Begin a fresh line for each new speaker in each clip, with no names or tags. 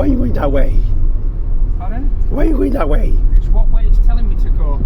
Why are you going that way?
Pardon?
Why are you going that way?
It's what way it's telling me to go.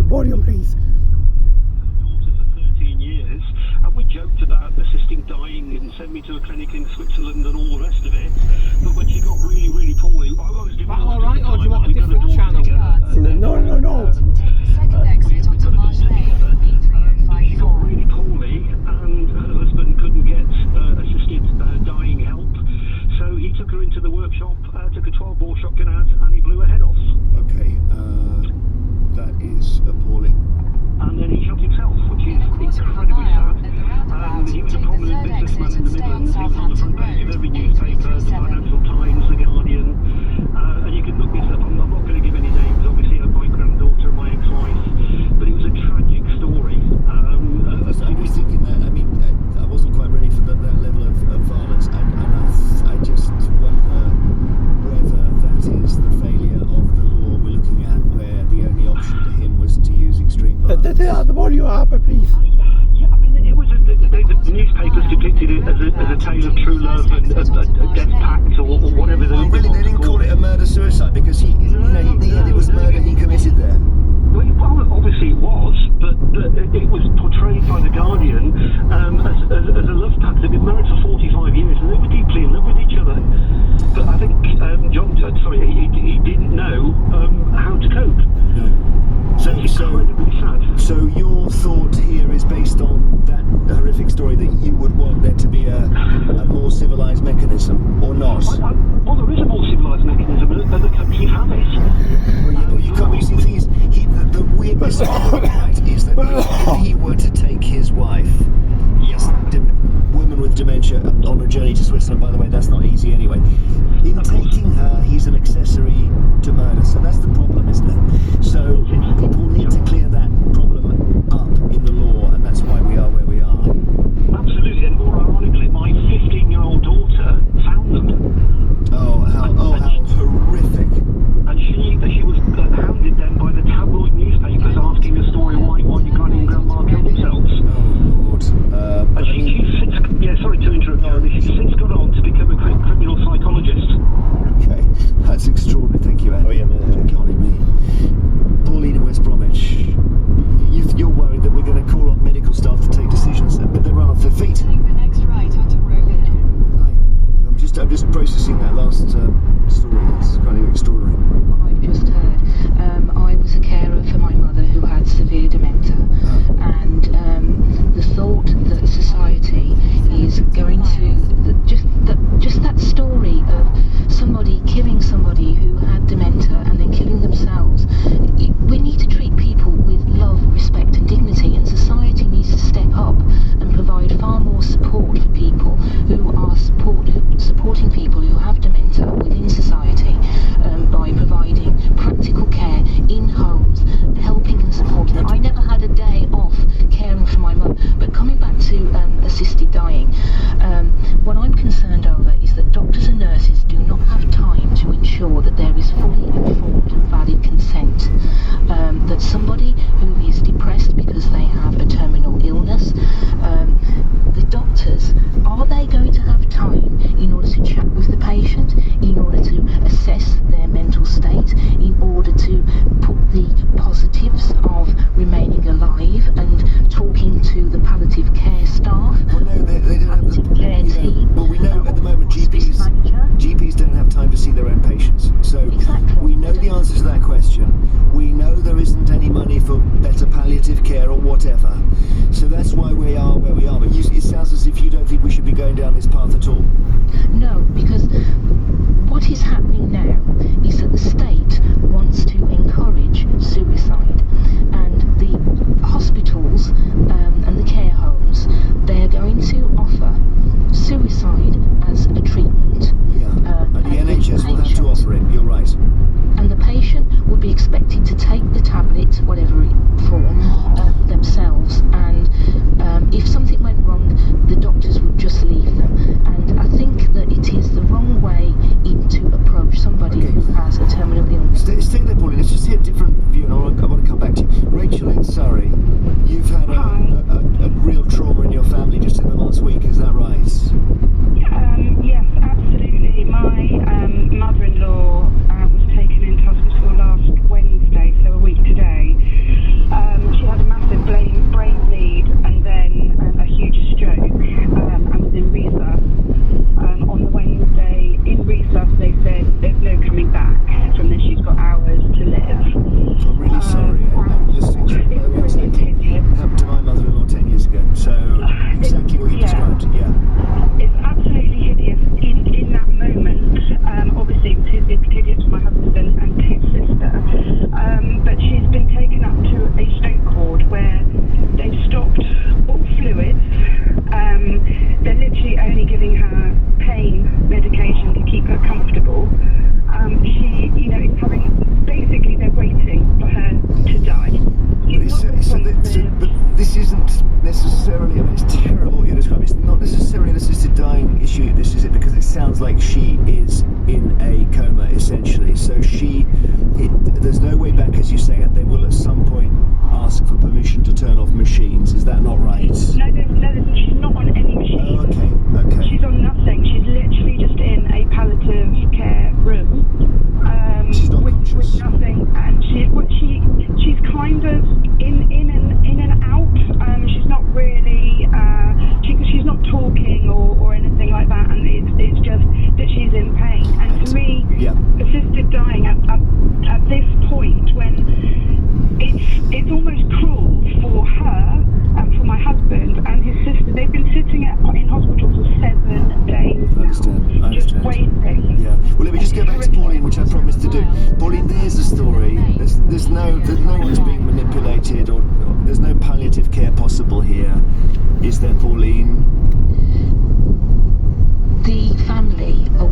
podium, please.
Daughter for 13 years, and we joked about assisting dying and send me to a clinic in Switzerland and all the rest of it. But when she got really, really poorly, I was
Is that all right, or do you want a different channel?
No.
Second exit onto Marsh Lane,
She got
B3054.
really poorly, and her husband couldn't get assisted dying help. So he took her into the workshop, took a 12-bore shotgun out, and he blew her head off.
Okay, that is appalling.
And then he shot himself, which is incredibly sad. He was a prominent businessman in the Midlands. He was on the front page of every newspaper, the Financial Times, the Guardian. And you can look this up. I'm not going to give any names, obviously, of my granddaughter and my ex-wife. But it was a tragic story.
I was thinking that, I mean, I wasn't quite ready for that level of violence, and I just wonder whether that is the failure of the law we're looking at, where the only option to him was to use extreme violence.
The podium up, please.
Yeah, I mean, it was the newspapers depicted it as a tale of true love and a death pact or whatever.
Oh, really? They didn't call it a murder-suicide because he it was murder he committed there.
Well, obviously it was, but it was portrayed by the Guardian as a love pact. They've been married for 45 years and they were deeply in love with each other. But I think he didn't know how to cope.
No.
It's incredibly sad.
So your thought here is based on that horrific story that you would want there to be a more civilised mechanism, or not?
Well, there is a more civilised mechanism, and the countries have it.
Well, you can't. You see, things. The weirdness of it, right, is that if he were to take his wife, yes, woman with dementia, on a journey to Switzerland. By the way, that's not easy anyway. In taking her, he's an accessory to murder. So that's the problem, isn't it? So people need to clear that problem up in the law, and that's why we are where we are.
Absolutely, and more ironically, my 15-year-old daughter found them.
Oh, how horrific!
And she was hounded then by the tabloid newspapers asking a story why your granny and grandma killed themselves.
Oh Lord!
And she's since, sorry to interrupt you, she's since gone on to become a criminal psychologist.
Okay, that's extraordinary. Thank you, Andy.
Oh, yeah, man.
Golly me. Pauline in West Bromwich. You're worried that we're going to call on medical staff to take decisions, but they're on their feet.
Take the next right onto Rogan.
Hi. I'm just processing that last story. It's kind of extraordinary.
I've just heard. I was a carer for my mother who had severe dementia, and the thought that society is going to just that story of somebody killing somebody who had dementia and then killing themselves. We need to treat people with love, respect, and dignity, and society needs to step up and provide far more support for people who are supporting people who have dementia within society by providing practical care in homes, helping and supporting them. I never had a day off caring for my mum. But coming back to assisted dying, what I'm concerned over is that doctors and nurses do not have time to ensure that there is fully informed and valid consent. That somebody who is depressed because they have a terminal illness, the doctors, are they going to have time in order to chat with the patient, in order to assess their mental state, in order to put the positives of remaining alive and talking to the palliative care staff?
Well, no, they don't have the
Care team.
Well, we know at the moment
hospice manager.
GPs don't have time to see their own patients. So
Exactly.
we know the answer to that question. We know there isn't any money for better palliative care or whatever. So that's why we are where we are. But it sounds as if you don't think we should be going down this path at all.
No, because what is happening now is that the state wants to encourage suicide.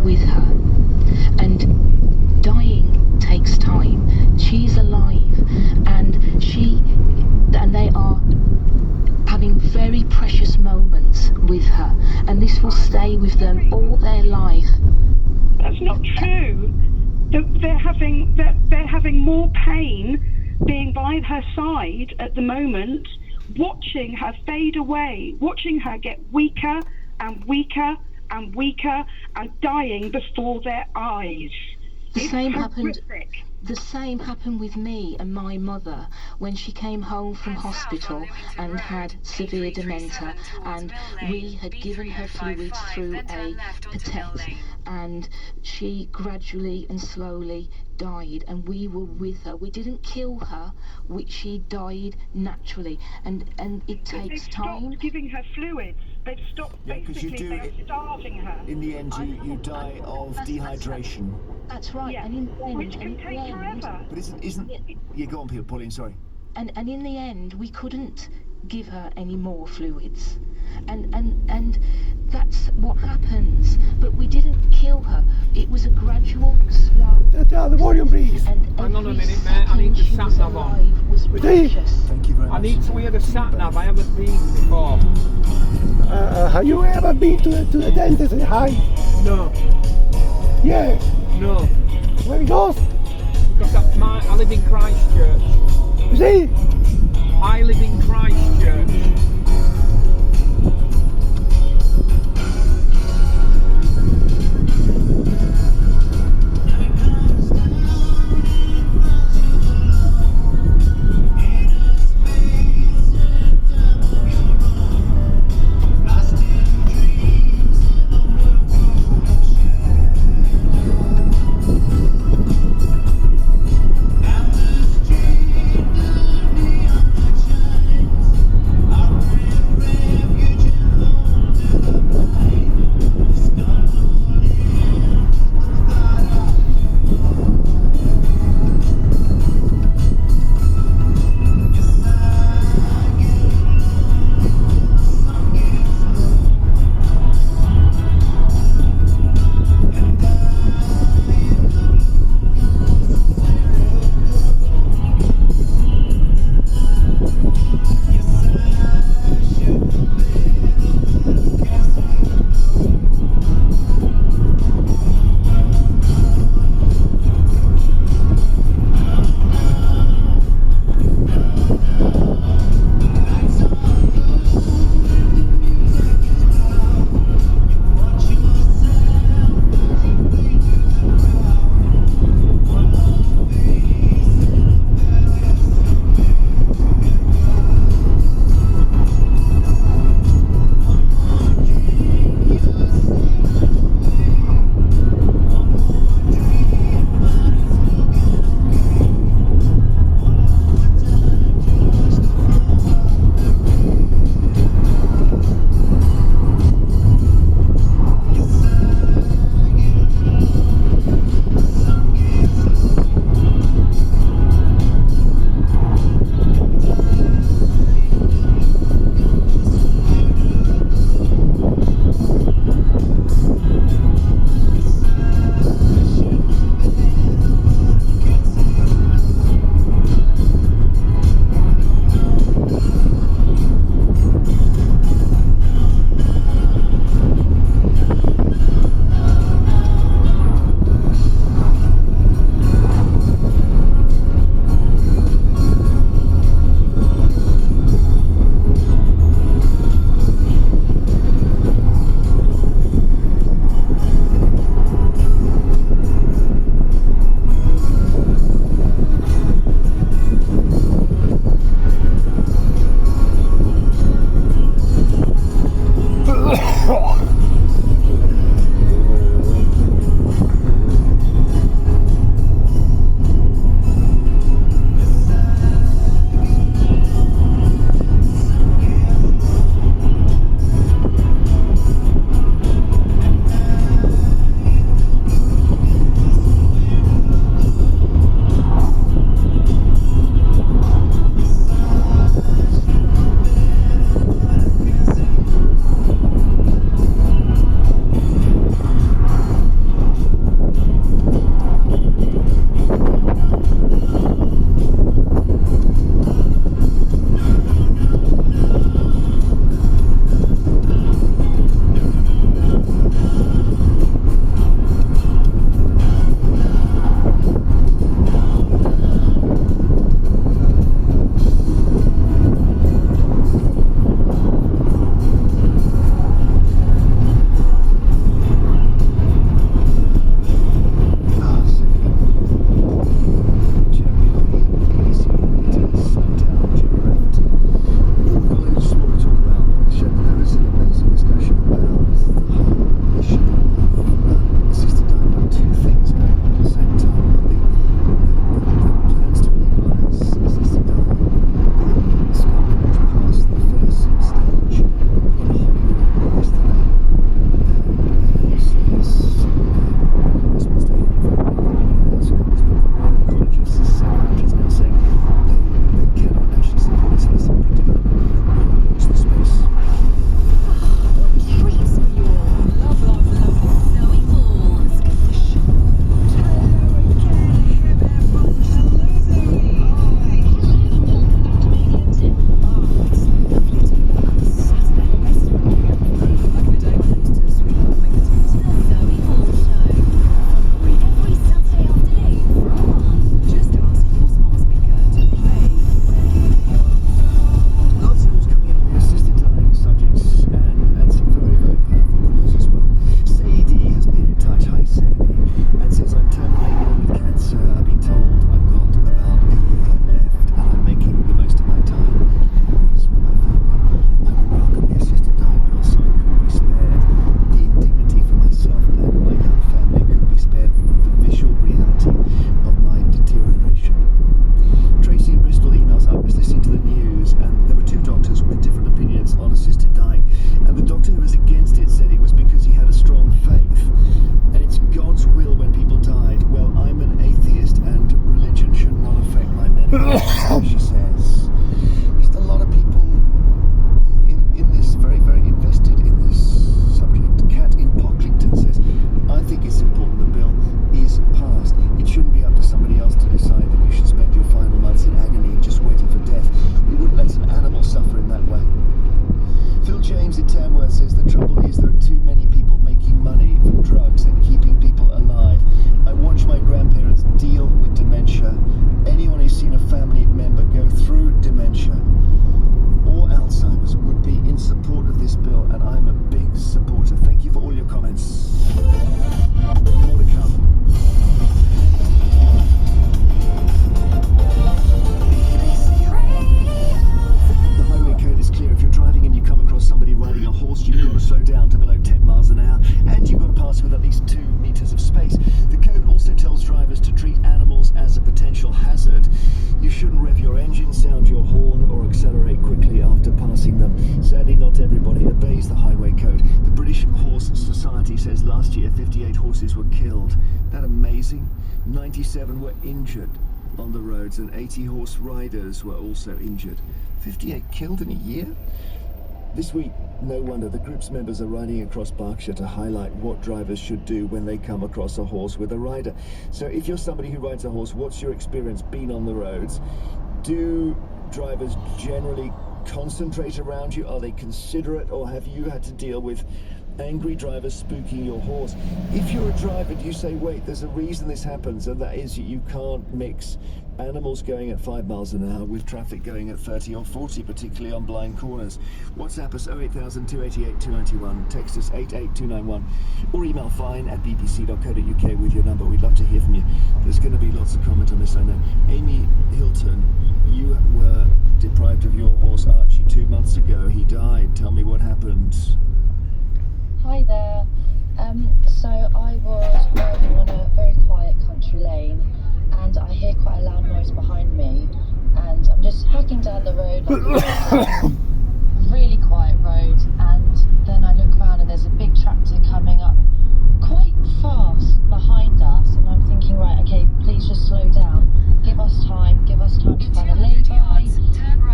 with her. And dying takes time. She's alive, and they are having very precious moments with her, and this will stay with them all their life.
That's not true. They're having more pain being by her side at the moment, watching her fade away, watching her get weaker and weaker and weaker and dying before their eyes.
The same happened with me and my mother when she came home from hospital and had severe dementia, and we had given her fluids through a pipette, and she gradually and slowly died, and we were with her. We didn't kill her, she died naturally, and it takes time.
They've stopped giving her fluids. They've stopped, basically they're starving her.
In the end, you die of dehydration.
That's right,
Yeah.
and in the end,
Which can take forever.
But isn't yeah, go on, Pauline, sorry.
And in the end, we couldn't give her any more fluids, and that's what happens. But we didn't kill her. It was a gradual, slow.
Turn the volume, please.
And
Hang on a
every
minute, mate, I need
second
the
she was
sat nav on.
alive was precious.
Thank you very much.
I need to hear the sat nav. I haven't been before.
Have you ever been to the dentist in Hythe?
No,
Yeah.
no.
Where he goes?
Because I live in Christchurch.
You see?
I live in Christchurch.
slow down to below 10 miles an hour, and you've got to pass with at least 2 meters of space. The code also tells drivers to treat animals as a potential hazard. You shouldn't rev your engine, sound your horn, or accelerate quickly after passing them. Sadly, not everybody obeys the highway code. The British Horse Society says last year 58 horses were killed. Isn't that amazing? 97 were injured on the roads, and 80 horse riders were also injured. 58 killed in a year? This week, no wonder the group's members are riding across Berkshire to highlight what drivers should do when they come across a horse with a rider. So if you're somebody who rides a horse, what's your experience been on the roads? Do drivers generally concentrate around you? Are they considerate, or have you had to deal with angry drivers spooking your horse? If you're a driver, do you say, wait, there's a reason this happens, and that is you can't mix animals going at 5 miles an hour with traffic going at 30 or 40, particularly on blind corners? WhatsApp us 08000 288 291, text us 88291, or email fine@bbc.co.uk with your number. We'd love to hear from you. There's going to be lots of comment on this, I know. Amy Hilton, you were deprived of your horse Archie 2 months ago. He died. Tell me what happened.
Hi there. So I was riding on a very quiet country lane, and I hear quite a loud noise behind me, and I'm just hacking down the road, really quiet road, and then I look around and there's a big tractor coming up quite fast behind us, and I'm thinking, right, okay, please just slow down, give us time to find a lay by,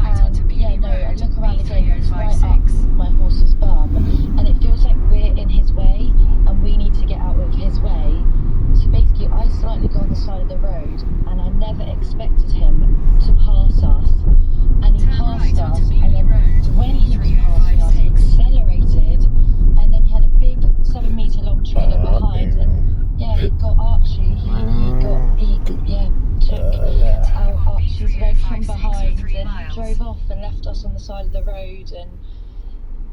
and yeah, no, I look around again, he's right up my horse's bum, and it feels like we're in his way, and we need to get out of his way. So basically, I slightly go on the side of the road, and I never expected him to pass us, and he passed us, and then when he was passing us, he accelerated, and then he had a big 7-meter long trailer behind, and yeah, he got Archie, took out Archie's leg from behind, and drove off and left us on the side of the road. And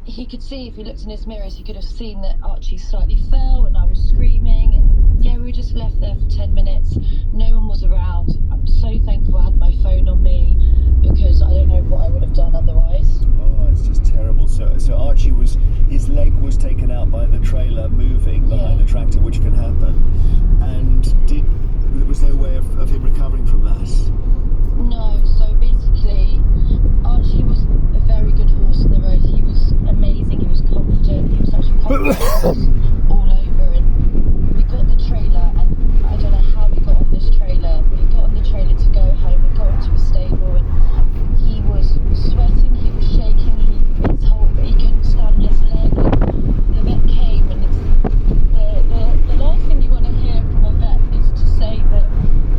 he could see, if he looked in his mirrors, he could have seen that Archie slightly fell, and I was screaming, and yeah, we were just left there for 10 minutes. No one was around. I'm so thankful I had my phone on me, because I don't know what I would have done otherwise.
Oh, it's just terrible. So Archie his leg was taken out by the trailer moving behind the tractor, which can happen, and there was no way of him recovering from that.
No, so basically, Archie was a very good horse on the road. He was amazing, he was confident, he was such a confident horse all over, and we got the trailer, and I don't know how we got on this trailer, but he got on the trailer to go home and got into a stable, and he was sweating, he was shaking, he couldn't stand on his leg, and the vet came, and it's the last thing you want to hear from a vet is to say that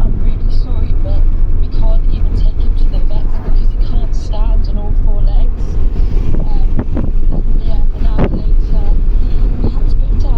I'm really sorry, but we can't even take him to the vet because he can't stand on all 4 legs. Yeah, an hour later, we had to put him down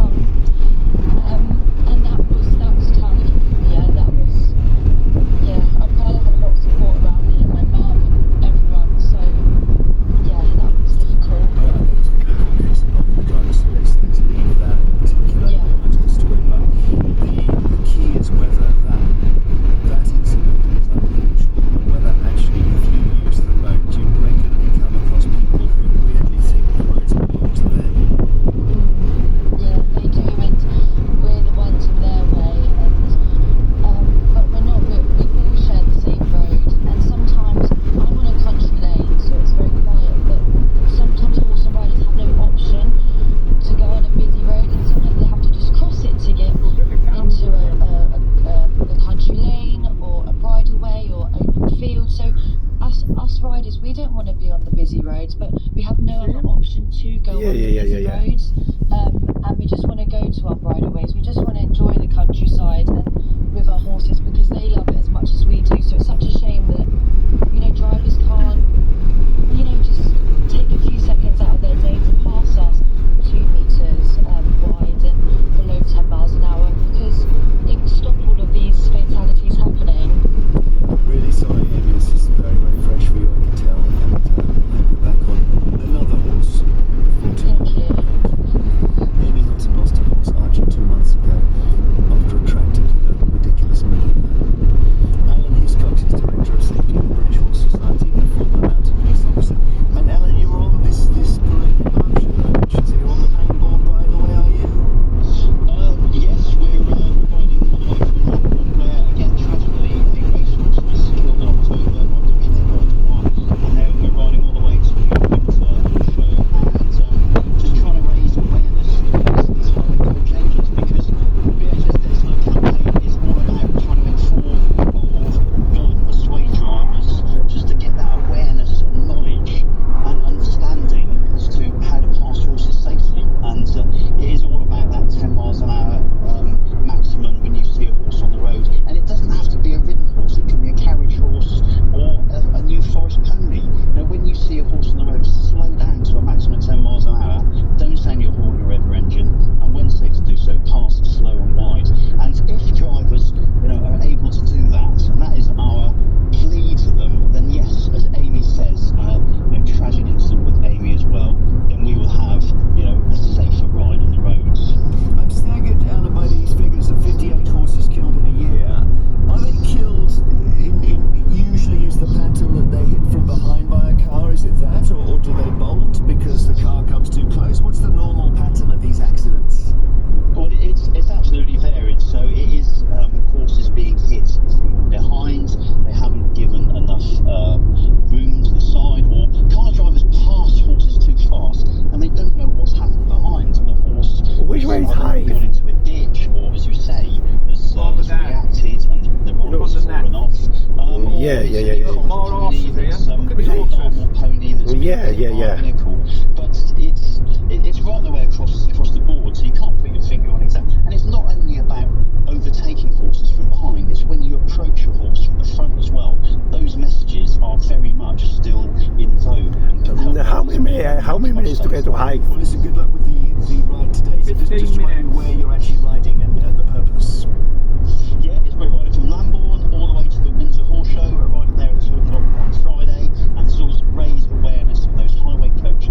Yeah.
More horses here. Look at the
More
horses.
pony that's
Yeah.
vehicle. But it's right the way across the board, so you can't put your finger on exactly. And it's not only about overtaking horses from behind, it's when you approach a horse from the front as well. Those messages are very much still in vogue.
How many minutes to get to Hythe?
Well, listen, good luck with the ride today. So
15
just remind
minutes.
where you're actually riding and the purpose. Yeah, we're riding from Lambourne all the way to the Windsor Horse Show. We're riding there at 2 o'clock on Friday, and this will raise awareness of those highway coaches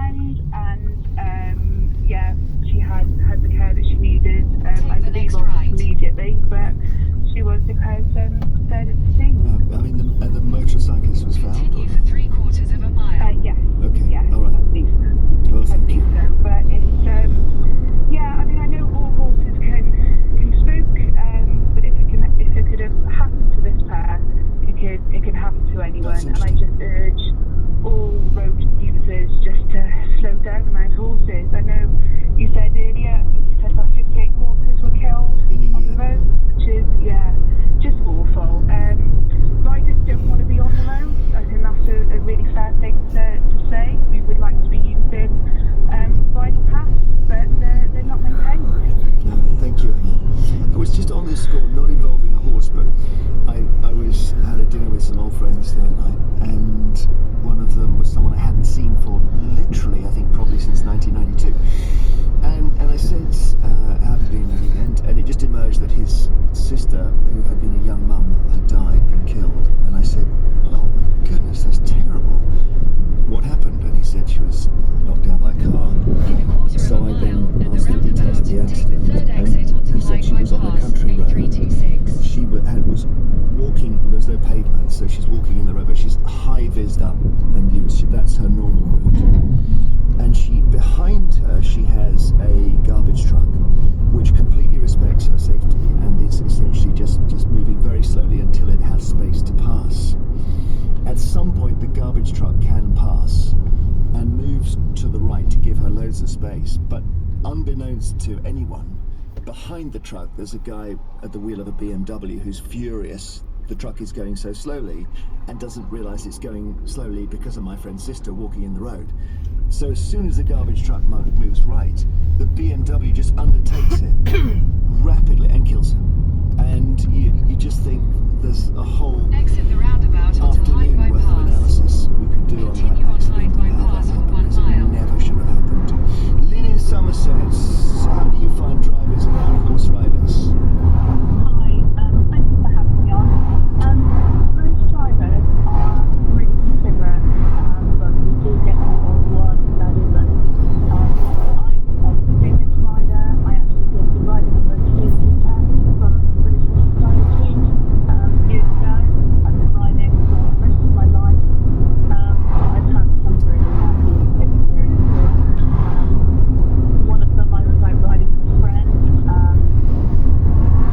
friend, and yeah, she had the care that she needed. I believe immediately, but she was declared dead at the scene.
I mean, the motorcyclist was found?
Continue for 3/4 of a mile.
Yes.
Okay,
Yeah,
all right.
I believe so.
Well, thank you.
So, but it's yeah. I mean, I know all horses can spook, but if it could have happened to this pair, it could happen to anyone.
That's
And I
interesting.
just urge all road users just to slow down around horses. I know you said earlier, I think you said about 58 horses were killed
In a
on the
year.
road, which is just awful. Riders don't want to be on the road. I think that's a really fair thing to say. We would like to be using bridle paths, but they're not maintained.
No, thank you, Amy. I was just on this score, not involving a horse, but I had a dinner with some old friends the other night, and one of them was someone I hadn't seen for literally, I think, probably since 1992. And I said, how have you been, Amy? And it just emerged that his sister, who had been a young mum, had died, been killed. And I said, oh my goodness, that's terrible. What happened? And he said she was knocked down by a car. So I then asked the details of the accident, and he said she was on the country road. She was walking, there's no pavement, so she's walking in the road, but she's high-vised up, and that's her normal route. And behind her, she has a garbage truck, which completely respects her safety, and is essentially just moving very slowly until it has space to pass. At some point, the garbage truck can pass, and moves to the right to give her loads of space, but unbeknownst to anyone, behind the truck there's a guy at the wheel of a BMW who's furious the truck is going so slowly, and doesn't realise it's going slowly because of my friend's sister walking in the road. So as soon as the garbage truck moves right, the BMW just undertakes it rapidly and kills her. And you just think there's a whole
Exit the roundabout onto
afternoon
Hythe
worth of
bypass.
analysis we could do on
Continue
that
on
accident
Hythe
and how that
bypass for
happened,
1
because it
mile.
never should have happened. Lynn in Somerset, how do you find drivers around horse riders?
Hi, thank you for having me on. Most drivers are really considerate, but we do get one that isn't. I'm a experienced rider. I actually did the riding and mobility test from the British Society years ago. I've been riding for most of my life. I've had some really happy experiences. One of them, I was out riding with a friend.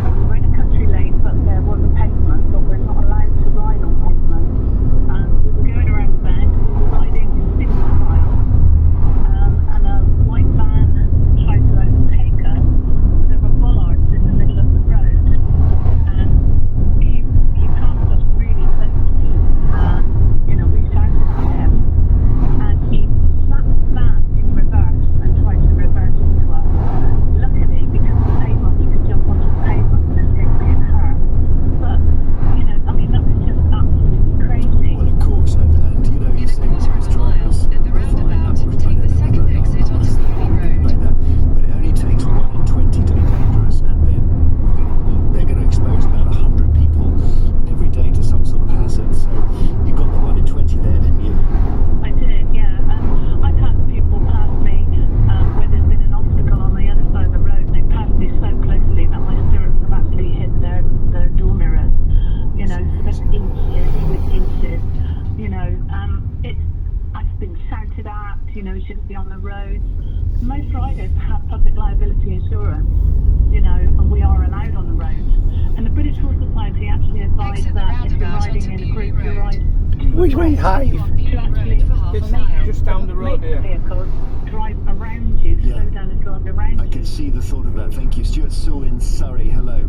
We were in a country lane, but there was a pavement, but we're not allowed to ride on pavement. We were going around the bend, we were riding single file, and a white van tried to overtake us. There were bollards in the middle of the road, and he passed us really closely, and we shouted at him, and he slapped the van in reverse and tried to reverse into us. Luckily, because of the pavement, we could jump onto the pavement and escape being hurt. But, I mean, that was just absolutely crazy.
Well, of course, and you say as drivers,
at the roundabout, take the second exit onto Newby Road.
but it only takes 1 in 20 to be dangerous, and then they're going to expose about 100 people every day to some sort of hazard. So you got the 1 in 20 there, didn't you?
I did, yeah. I've had people pass me where there's been an obstacle on the other side of the road, and they passed me so closely that my stirrups have actually hit their door mirrors. So they're inches with inches. I've been shouted at. Shouldn't be on the roads. Most riders have public liability insurance. And we are allowed on the roads. And the British Horse Society actually advise
Exit the
that if you're
roundabout
riding
onto
in a group,
Newby
you
Road.
ride.
Which way, Hythe?
To actually
Just down the road here.
vehicles drive around you,
Yeah.
slow down and drive around
I
you.
can see the thought of that. Thank you. Stuart Sewell in Surrey, hello.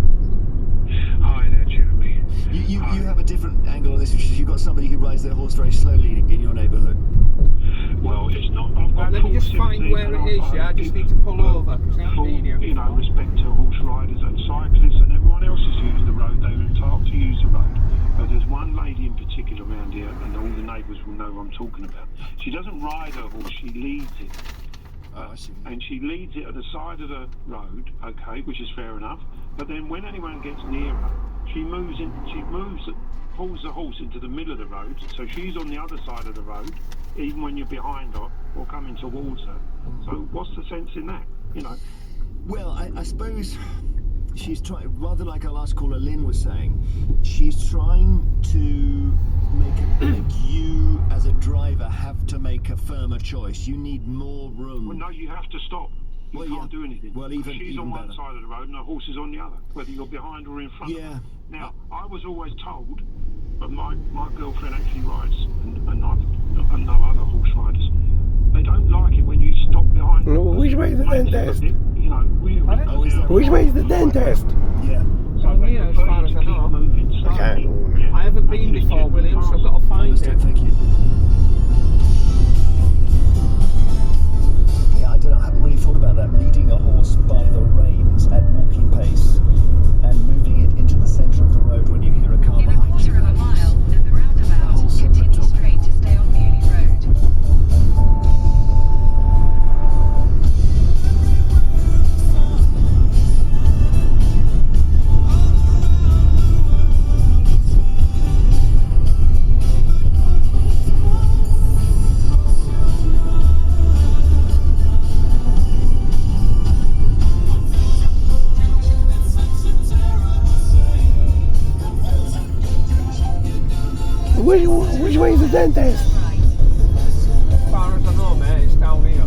Hi there, Jeremy.
You have a different angle on this. You've got somebody who rides their horse very slowly in your neighbourhood.
Well, it's not. I've got
Right, let me
full
just find
sympathy,
where
and
it is, yeah? I just need to pull over, because I haven't
full,
been here before.
respect to horse riders and cyclists and everyone else who's used the road. They were entitled to use the road. But there's one lady in particular around here, and all the neighbours will know who I'm talking about. She doesn't ride her horse; she leads it.
I see.
And she leads it at the side of the road, okay, which is fair enough. But then when anyone gets near her, pulls the horse into the middle of the road, so she's on the other side of the road, even when you're behind her or coming towards her. So what's the sense in that? You know.
Well, I suppose she's trying, rather like our last caller Lynn was saying, she's trying to make you as a driver have to make a firmer choice. You need more room.
Well, no, you have to stop. You can't do anything.
Well,
she's on one side of the road and the horse is on the other, whether you're behind or in front of her. Now, I was always told, but my girlfriend actually rides, and no other horse riders, they don't like it when you stop behind them.
Which way is the dentist?
You know,
Which way is the dentist?
Yeah.
So here, as far as I know.
Okay.
I haven't been before, William, so I've got to find it.
Thank you. Yeah, I don't know, I haven't really thought about that. Leading a horse by the reins at walking pace and moving it into the centre of the road when you hear a car
In a
behind
quarter
you.
of a mile, at the roundabout, continue straight to stay on Muley Road.
Which way is the dentist?
As far as I know, mate, it's down here.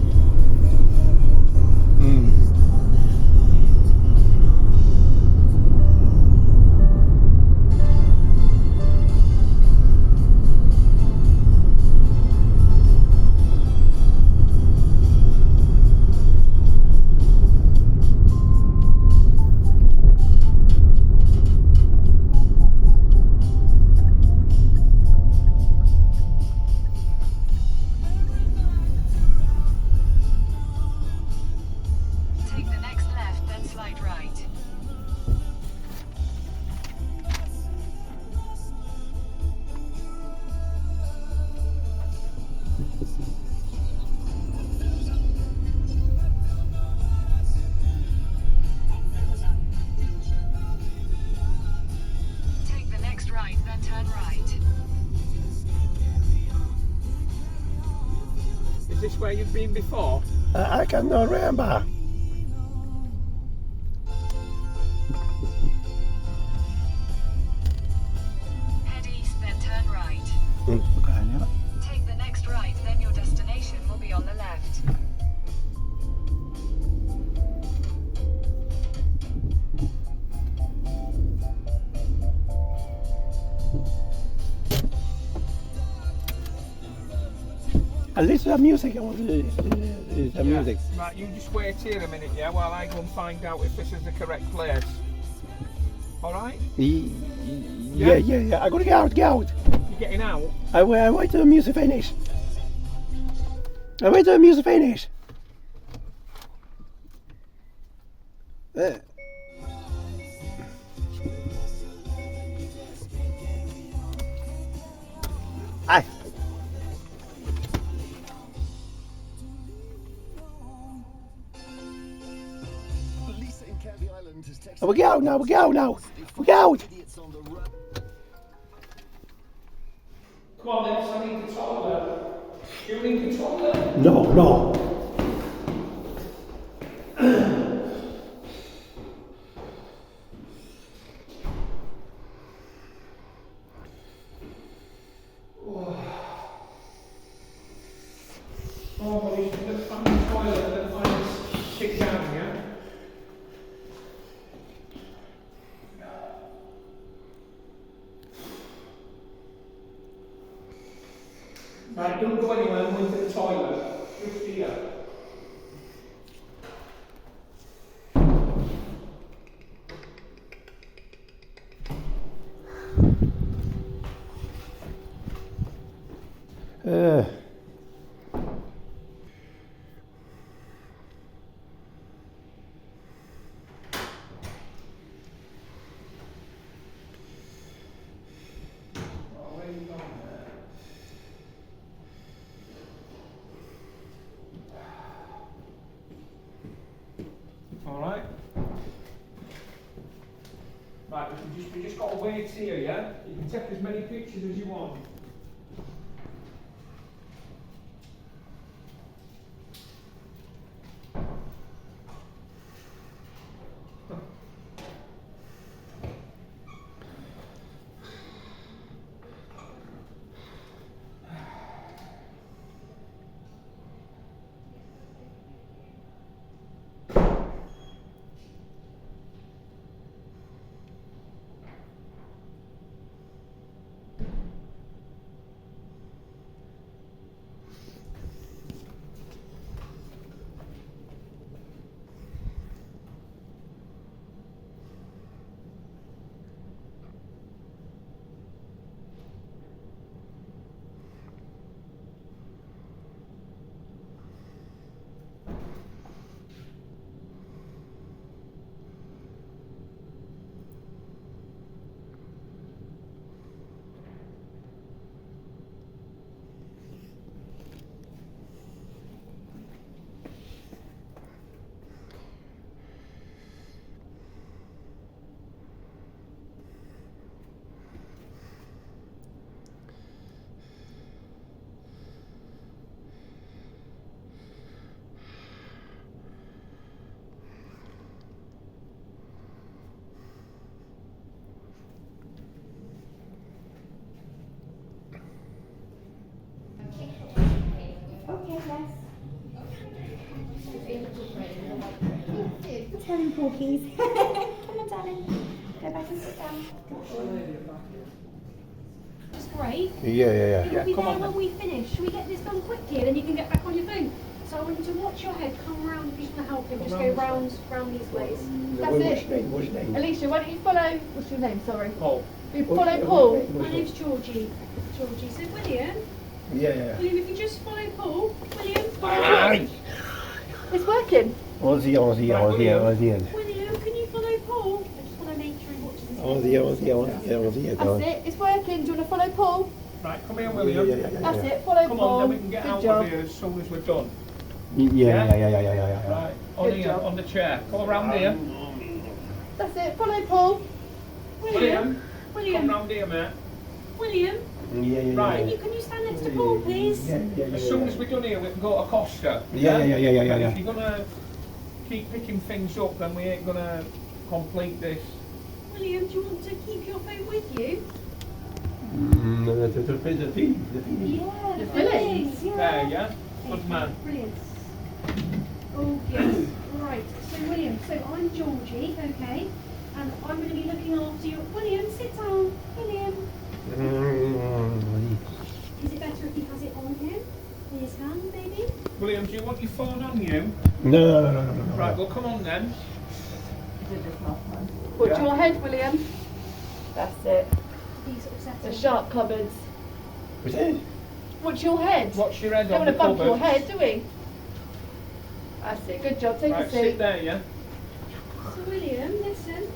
Is this where you've been before?
I cannot remember.
Head east, then turn right.
Okay.
Take the next right, then your destination will be on the left.
At least the music, I want to the music.
Right, you just wait here a minute, yeah, while I go and find out if this is the correct place. Alright?
Yeah. I gotta get out.
You're getting out?
I wait till the music finish. I wait till the music finish. Aye. We go now. We go.
Come on then, so I need the toilet. You need the toilet?
No.
Oh, well, you should find the toilet and then find this stick down, yeah? Right, don't go anywhere, I'm going to the toilet. Just here. Alright. Right, we just got to wait here, yeah? You can take as many pictures as you want.
Tell him, Porkies. Come on, darling. Go back and sit down. That's great.
Yeah.
It'll be
come
there
on
when
then.
we finish. Should we get this done quickly and then you can get back on your phone? So I want you to watch your head, come around if you want to help him. Just go round these ways. That's it.
What's your name?
Alicia, why don't you follow? What's your name? Sorry.
Paul.
You follow Paul. My name's Georgie. Georgie. So William.
Yeah.
William, if you just follow Paul. William.
Aye.
It's working.
On the end.
William, can you follow Paul? I just want to make sure he watches his head.
On the
That's it. It's working. Do you want to follow Paul?
Right, come here, William.
That's it. Follow
Come
Paul.
on, then we can get
Good
out
job.
of here as soon as we're done.
Yeah.
Right, on
Good
here,
job.
on the chair. Come around here.
That's it. Follow Paul.
William, come
William.
round here, mate.
William.
Right.
Can you stand next to Paul, please?
As soon as we're done here, we can go to Costa.
Yeah.
And if you're gonna keep picking things up, then we ain't gonna complete this.
William, do you want to keep your phone with you?
The
Yeah, the fillings.
There, yeah? Good man.
Brilliant. Oh, yes. Right. So, William, I'm Georgie, okay? And I'm going to be looking after you. William, sit down. William. Is it better if he has it on him? In his hand, maybe?
William, do you want your phone on you?
No.
Right, well, come on then.
Watch your head, William. That's it.
These sort of settings.
The sharp cupboards.
What's that?
Watch your head.
Watch your head
Don't
on
want
the
to bump your
cupboard.
head, do we? That's it. Good job. Take
Right,
a
sit
seat.
there, yeah?
So William, listen,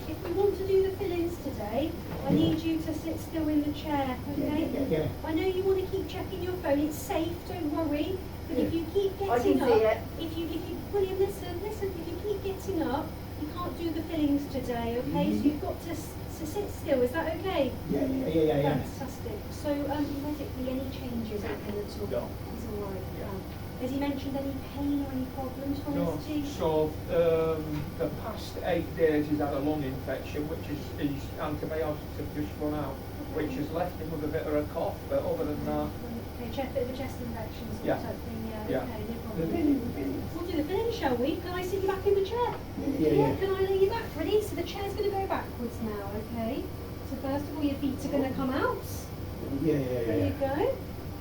if we want to do the fillings today, I need you to sit still in the chair, okay?
Yeah.
I know you want to keep checking your phone, it's safe, don't worry. But if you keep
I
getting
can see
up,
it.
if you William, listen, if you keep getting up, you can't do the fillings today, okay? So you've got to sit still, is that okay?
Yeah.
Fantastic. So medically, any changes with him at all?
No.
He's all right. Has he mentioned any pain or any problems from
No.
his teeth?
So, the past 8 days he's had a lung infection, which is his antibiotics have just run out, which has left him with a bit of a cough, but other than that,
Okay, bit of a chest infection sort
Yeah.
of type thing, yeah.
Yeah.
Okay, no problem. We'll do the filling, shall we? Can I sit you back in the chair?
Yeah.
Can I lay you back? Ready? So the chair's going to go backwards now, okay? So first of all, your feet are going to come out. There you go.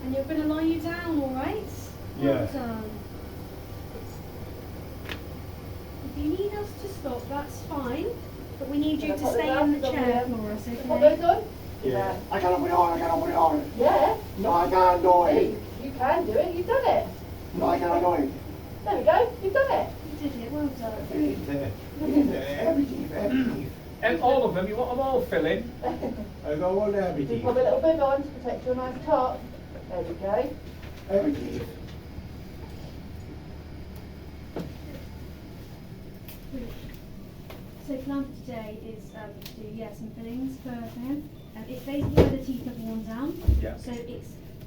And you're going to lie you down, all right? Well
Yeah.
done. If you need us to stop, that's fine. But we need you to stay in the chair for us,
Put those
okay?
on?
Yeah. I gotta put it on.
Yeah.
No, I can't do
Hey,
it.
you can do it. You've done it.
No, I can't do it.
There we go. You've done it.
You did it, well done.
Everything.
and all of them, you want them all filling?
I don't want
Just
everything.
put a little bit on to protect your nice top. There we go.
Everything.
So plan for today is to do some fillings for him. It's basically where the teeth have worn down.
Yeah.
So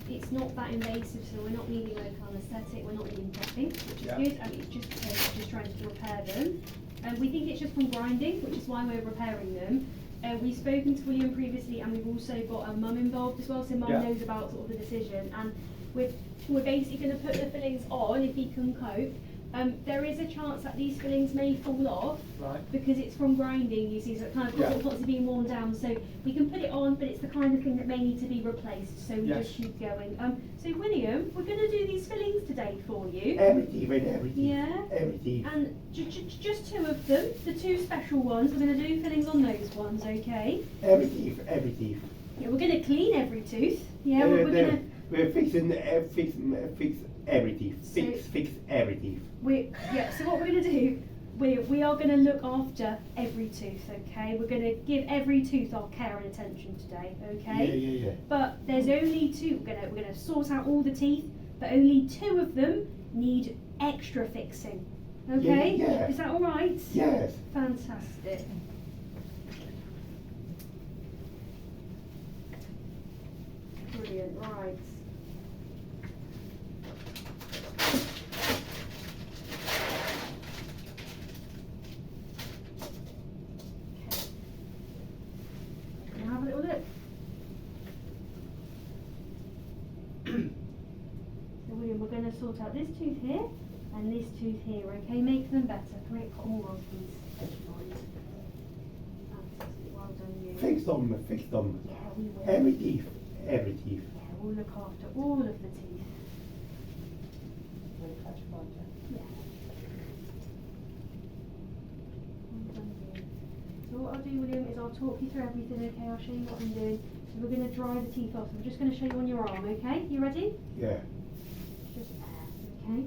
it's not that invasive. So we're not needing local anaesthetic. We're not needing prepping, which is
Yeah.
good. And it's just trying to repair them. We think it's just from grinding, which is why we're repairing them. We've spoken to William previously, and we've also got a mum involved as well. So mum
Yeah.
knows about sort of the decision, and we're basically going to put the fillings on if he can cope. There is a chance that these fillings may fall off
Right.
because it's from grinding, you see, so it kind of
Yeah.
constantly being worn down. So we can put it on, but it's the kind of thing that may need to be replaced. So we
Yes.
just keep going. So William, we're going to do these fillings today for you.
Everything.
Yeah.
Everything.
And just two of them, the two special ones. We're going to do fillings on those ones, okay?
Everything.
Yeah, we're going to clean every tooth. Yeah, we're going to.
We're fixing fix everything. Fix everything.
So what we're going to do, we are going to look after every tooth, okay? We're going to give every tooth our care and attention today, okay?
Yeah.
But there's only two. We're going to sort out all the teeth, but only two of them need extra fixing, okay?
Yeah.
Is that all right?
Yes.
Fantastic. Brilliant. Right. Can I have a little look? So William, we're going to sort out this tooth here,
and this tooth here, okay? Make them better. Great, all those please. Fantastic, well done you.
Fix them.
Yeah, we will.
Every teeth.
Yeah, we'll look after all of the teeth.
Really catch a bite,
Yeah. Well done you. So what I'll do, William, is I'll talk you through everything, okay? I'll show you what I'm doing. So we're going to dry the teeth off. I'm just going to show you on your arm, okay? You ready?
Yeah.
Just there, okay?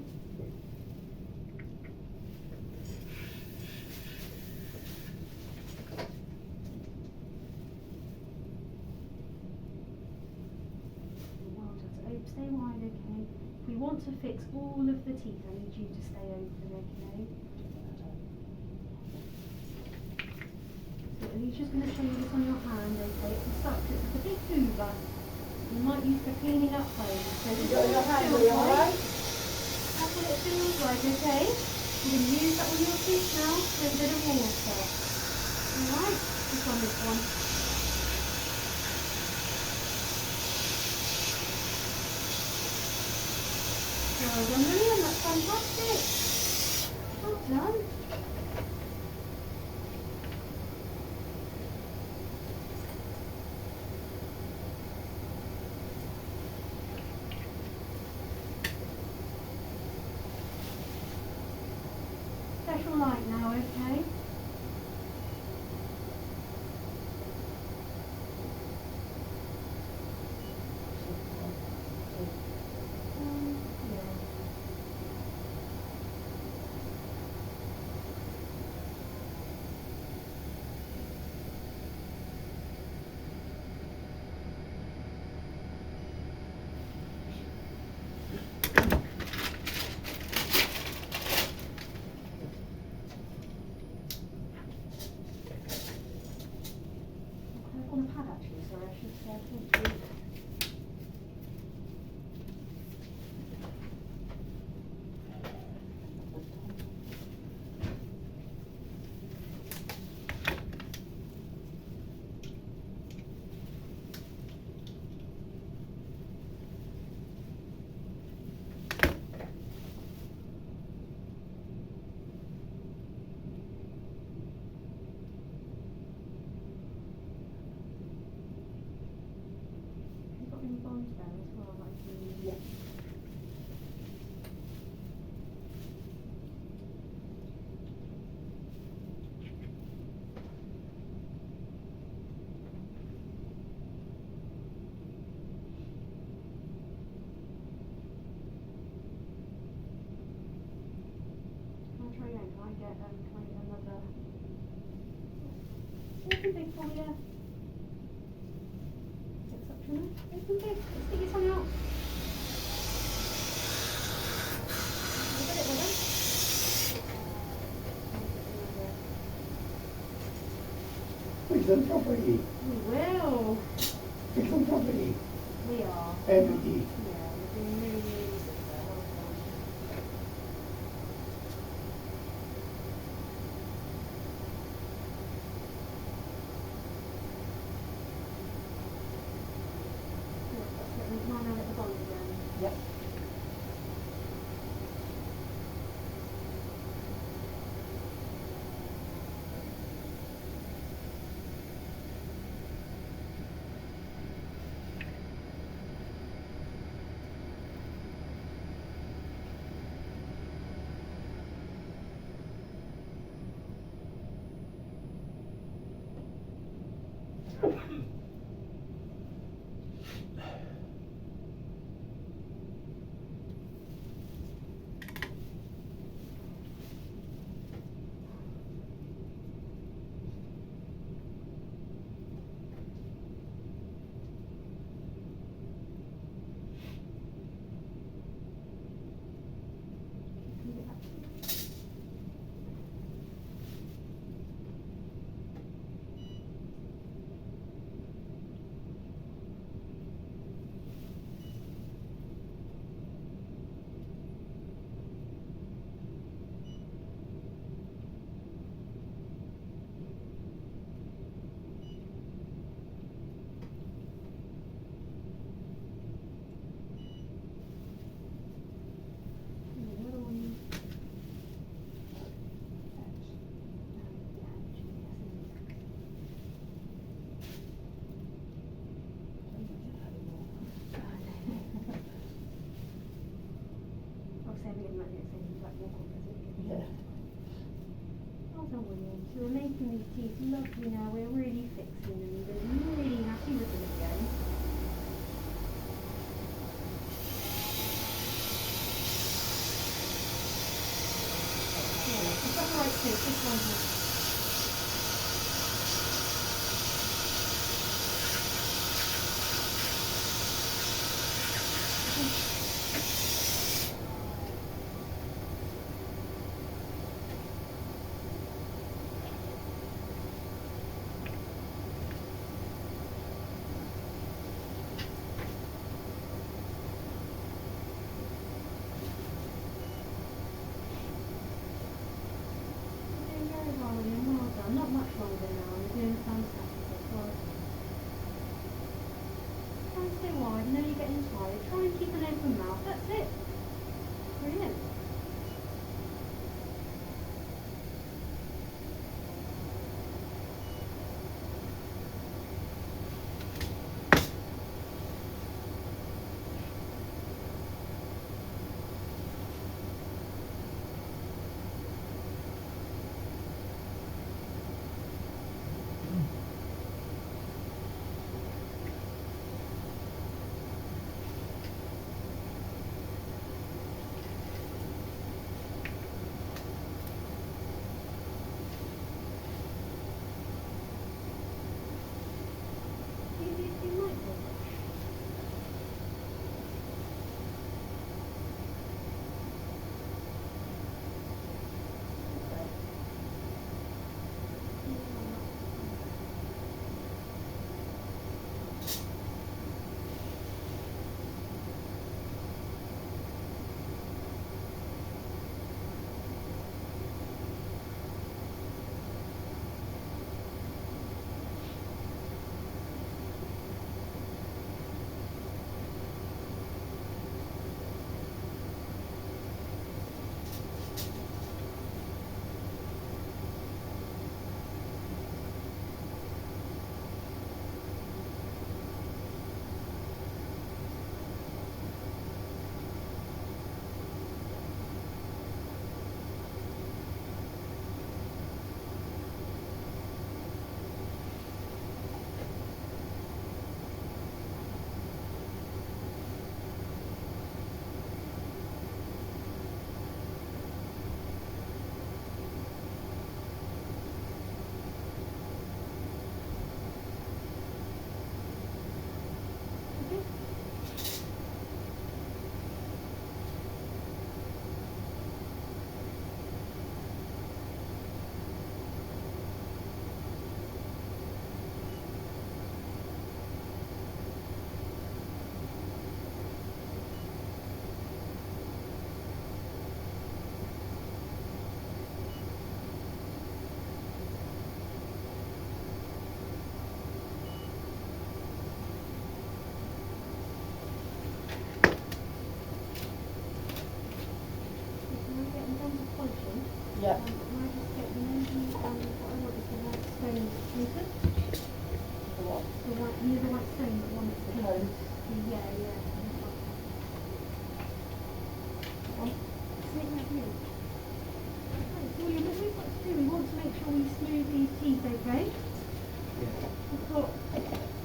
Well done. So stay wide, okay? If we want to fix all of the teeth, I need you to stay open, okay? So Alicia's just going to show you this on your hand, okay? It's a suck, it's a big hoover. You might use for cleaning up homes. So this is what it feels like. That's what it feels like, okay? You can use that on your teeth now with a bit of water. Alright, just on this one. Well done, William, that's fantastic. Well done. Special light now, okay? Yeah. On a pad actually, sorry, I should say, thank you. You've got any bonds there as well, like you. Yeah. I'll try again. Can I get another? Open big for you. Get suction. Open big. Let's stick your tongue out. Look at it, William.
Fix them properly.
We will.
Fix them properly.
We are.
Every teeth.
Yeah, we're doing really, really good there. Well done. Good, that's it. We might now get the bond again.
Yep.
Well done, William. So we're making these teeth lovely now. We're really fixing them. You're going to be really happy with them again. Yeah, is that right, too? This one here. Not much longer now, you're doing fantastic. Well, try and stay wide, I know you're getting tired. Try and keep an open mouth, that's it. Brilliant.
Yeah.
Can I just get the name what I want is the white stone Milton?
The what?
The white, you know the white stone, the one that's
The
painted?
cone?
Yeah. Sit right here. Okay, so William, what we've got to do, we want to make sure we smooth these teeth, okay? We've got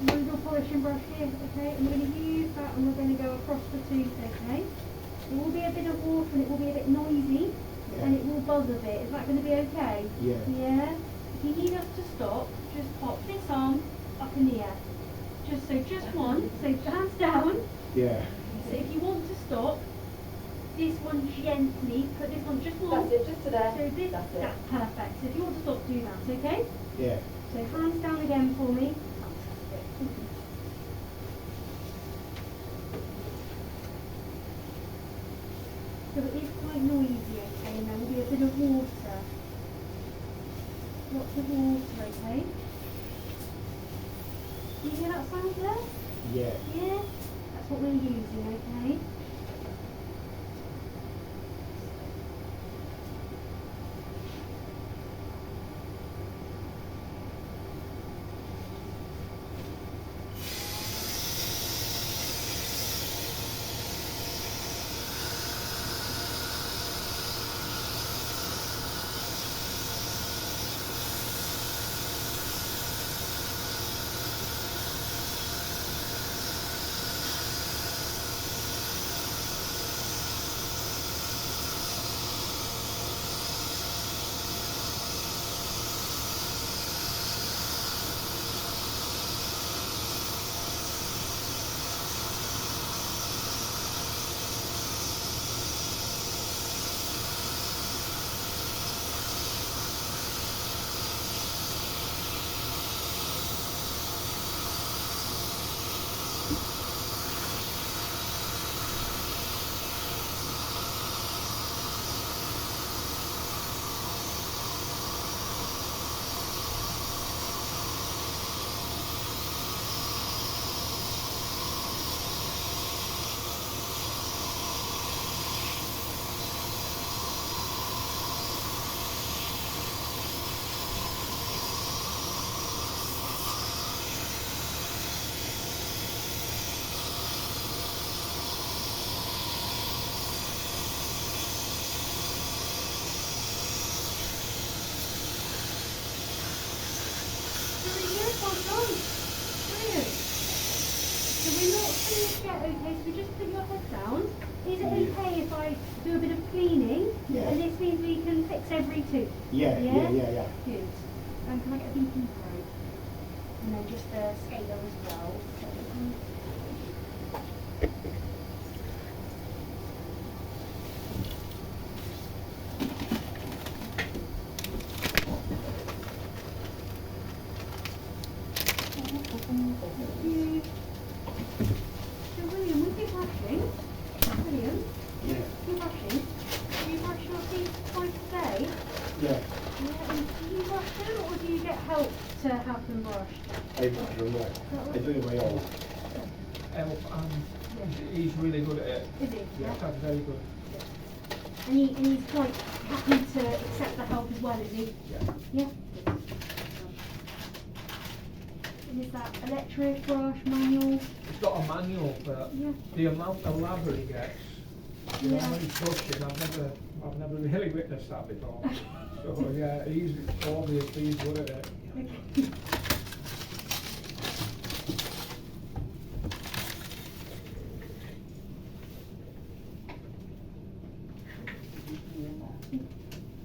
nasal polishing brush here, okay? And we're going to use that and we're going to go across the tooth, okay? There will be a bit of water and it will be a bit noisy. And it will buzz a bit. Is that going to be okay?
Yeah.
Yeah? If you need us to stop, just pop this arm up in the air. Just one. So hands down.
Yeah.
So if you want to stop, this one gently, put this one just one.
That's it, just to there.
So this, that's perfect. So if you want to stop, do that, okay?
Yeah.
So hands down again for me. So it is quite noisy, okay, and there will be a bit of water. Lots of water, okay? Do you hear that sound there?
Yeah.
Yeah? That's what we're using, okay?
we're not finished yet, okay, so just put your head down. Is it okay if I do a bit of cleaning?
Yeah.
And this means we can fix every tooth.
Yeah.
Good. Can I get a BP probe? And then just the scaler as well. So, So William, with your brushing, William,
Yeah.
you're brushing. Do you brush your teeth twice a day?
Yeah.
Yeah, and do you brush them or do you get help to have them brushed?
I brush them right. I do it my own.
Help, and he's really good at it.
Is he?
Yeah, that's very good.
And he's quite happy to accept the help as well, is he?
Yeah.
Yeah. And is that electric, brush, manual?
It's got a manual, but
Yeah.
the amount of lather he gets, you know,
Yeah.
when he's brushing, I've never really witnessed that before. So yeah, he's obviously good at it.
Okay.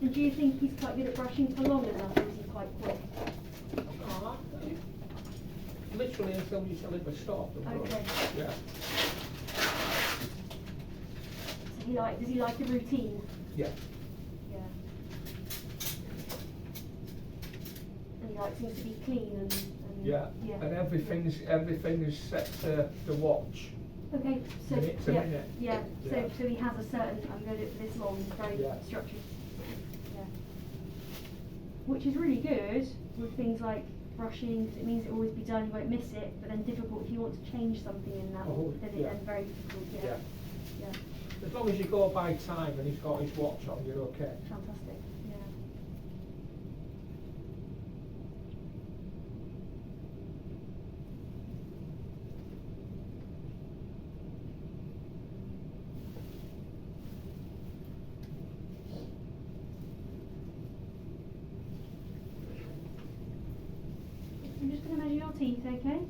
And do you think he's quite good at brushing for long enough, or is he quite quick?
Literally until you tell him to stop. the brush.
Okay.
Yeah.
So does he like the routine?
Yeah.
Yeah. And he likes things to be clean and
Yeah. And everything is set to the watch.
Okay, so
Minute to
yeah,
minute.
yeah.
Yeah.
So he has a certain. I'm going to do it for this long. It's very
Yeah.
structured. Yeah. Which is really good with things like brushing, because it means it will always be done. You won't miss it. But then difficult if you want to change something in that.
Oh,
then
yeah.
it's very difficult. Yeah. Yeah.
As long as you go by time and he's got his watch on, you're okay.
Fantastic. Yeah. I'm just going to measure your teeth, okay?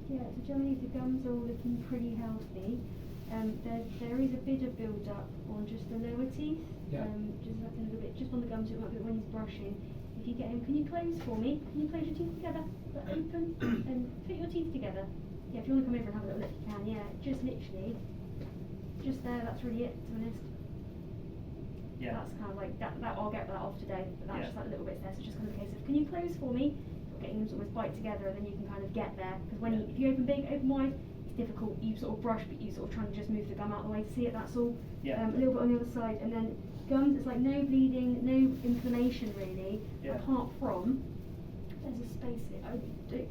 Yeah, so generally the gums are all looking pretty healthy. There is a bit of build-up on just the lower teeth.
Yeah.
Just like a little bit, just on the gums, it might be when he's brushing. If you get him, can you close for me? Can you close your teeth together? Open and put your teeth together. Yeah, if you want to come over and have a little look, you can. Yeah, just literally, just there. That's really it, to be honest.
Yeah.
That's kind of like that. I'll get that off today, but that's
Yeah.
just like little bits there. So it's just kind of a case of, can you close for me? Getting them sort of bite together, and then you can kind of get there. Because when if you open big, open wide, difficult. You sort of brush, but you sort of trying to just move the gum out of the way to see it. That's all.
Yeah.
A little bit on the other side, and then gums. It's like no bleeding, no inflammation really,
Yeah.
apart from there's a space here.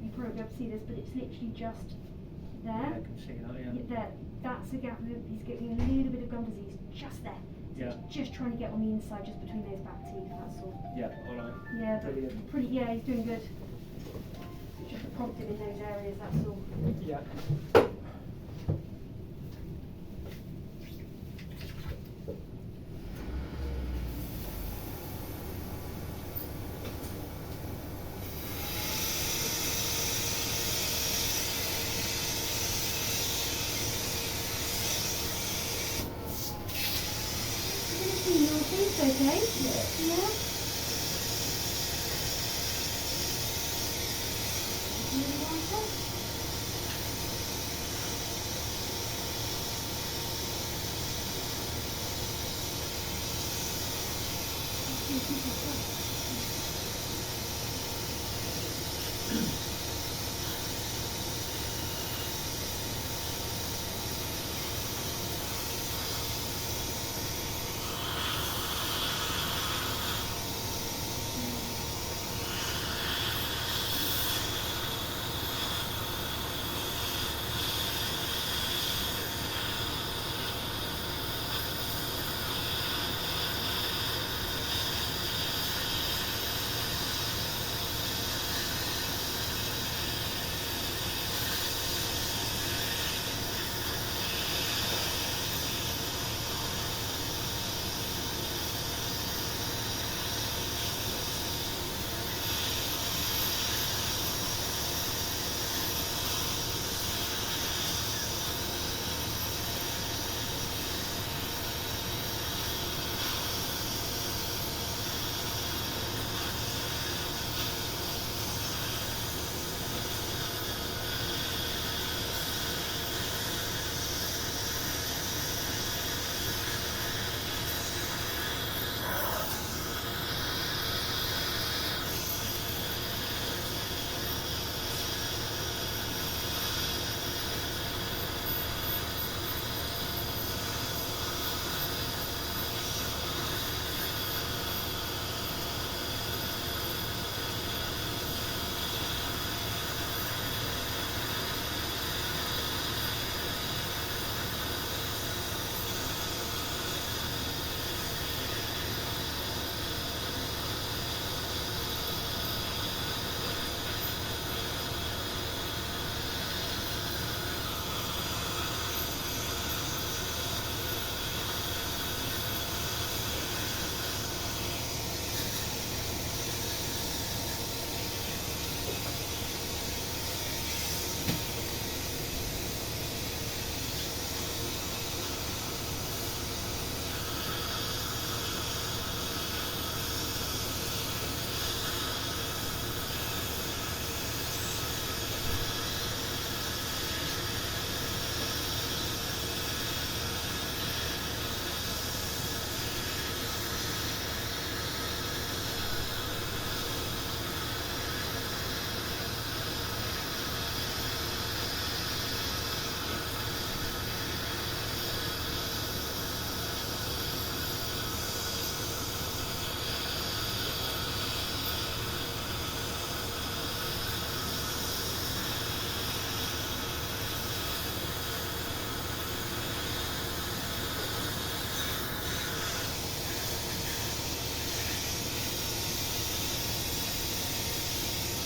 You probably won't be able to see this, but it's literally just there.
Yeah, I can see that, yeah.
There. That's a gap. He's getting a little bit of gum disease just there. So
Yeah.
he's just trying to get on the inside, just between those back teeth. That's all.
Yeah, alright.
Yeah, but
Brilliant.
pretty. Yeah, he's doing good. It's just a prompting in those areas. That's all.
Yeah.
It's okay. Yeah.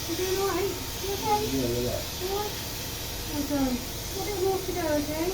You doing alright? You okay?
Yeah.
Alright? Well done. Got a bit more to go, okay?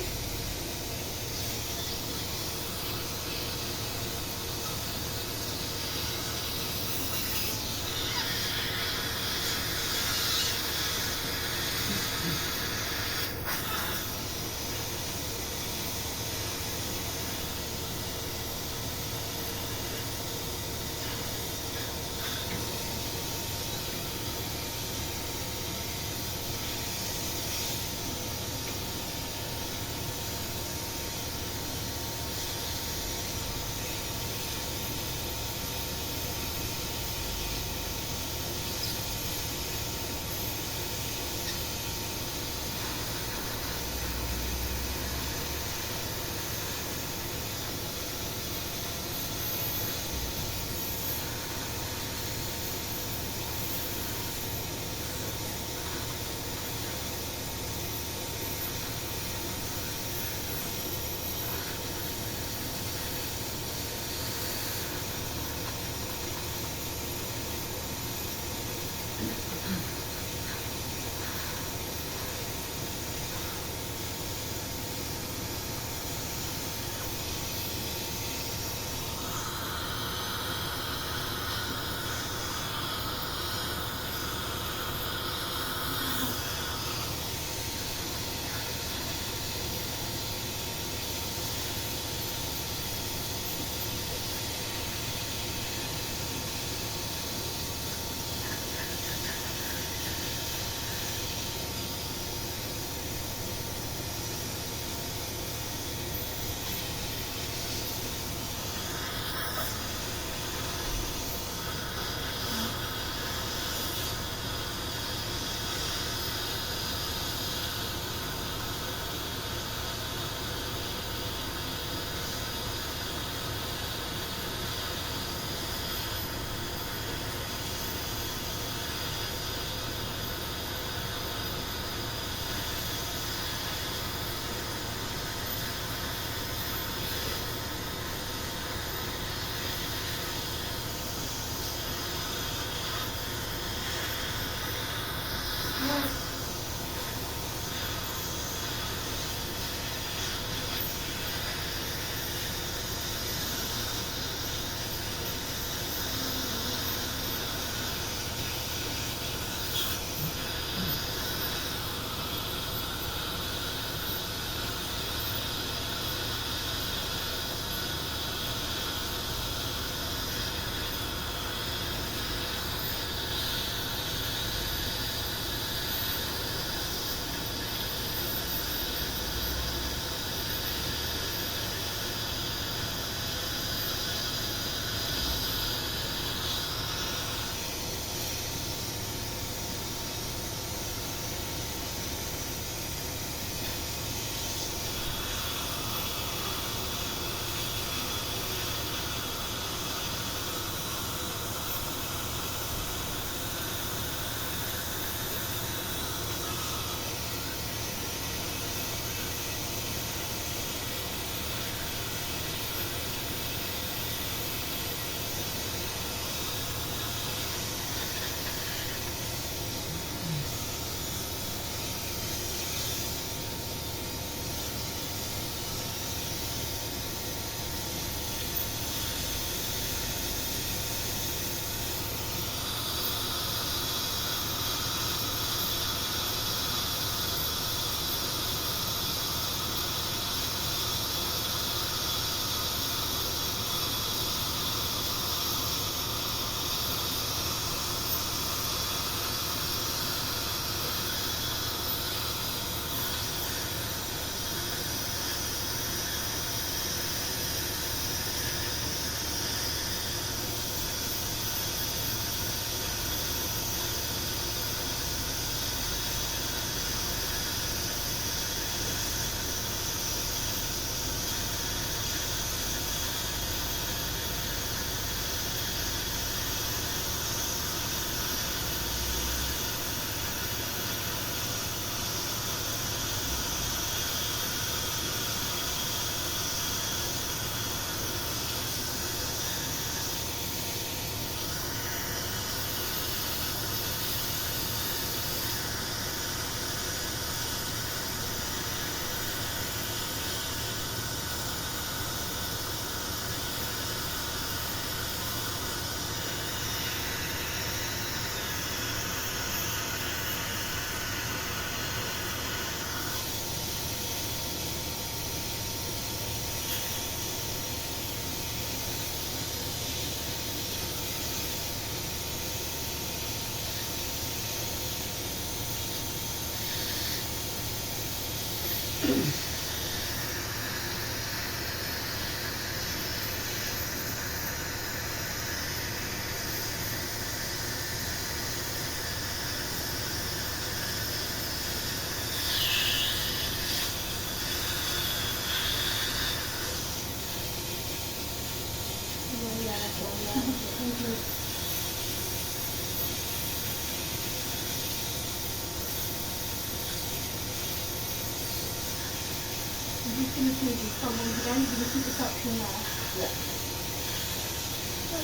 Again, you can keep the suction there.
Yeah.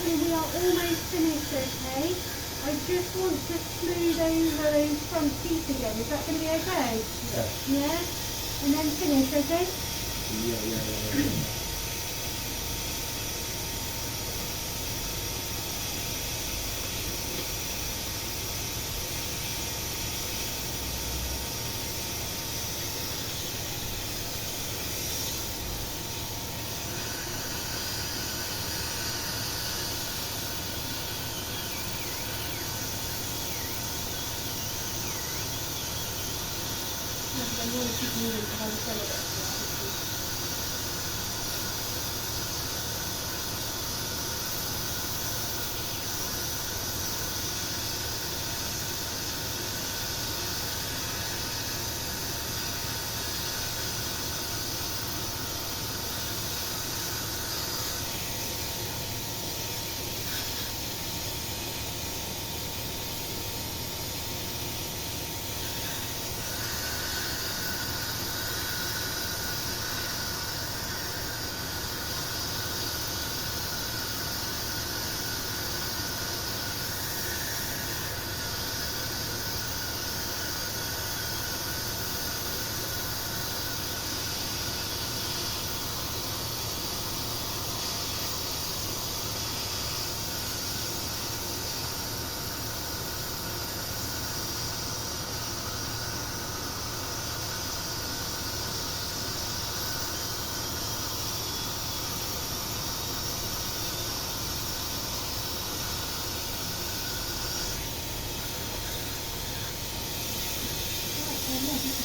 We are almost finished, okay? I just want to smooth over those front teeth again. Is that going to be okay?
Yeah.
Yeah? And then finish, okay?
Yeah.
I'm going to keep moving because I was going to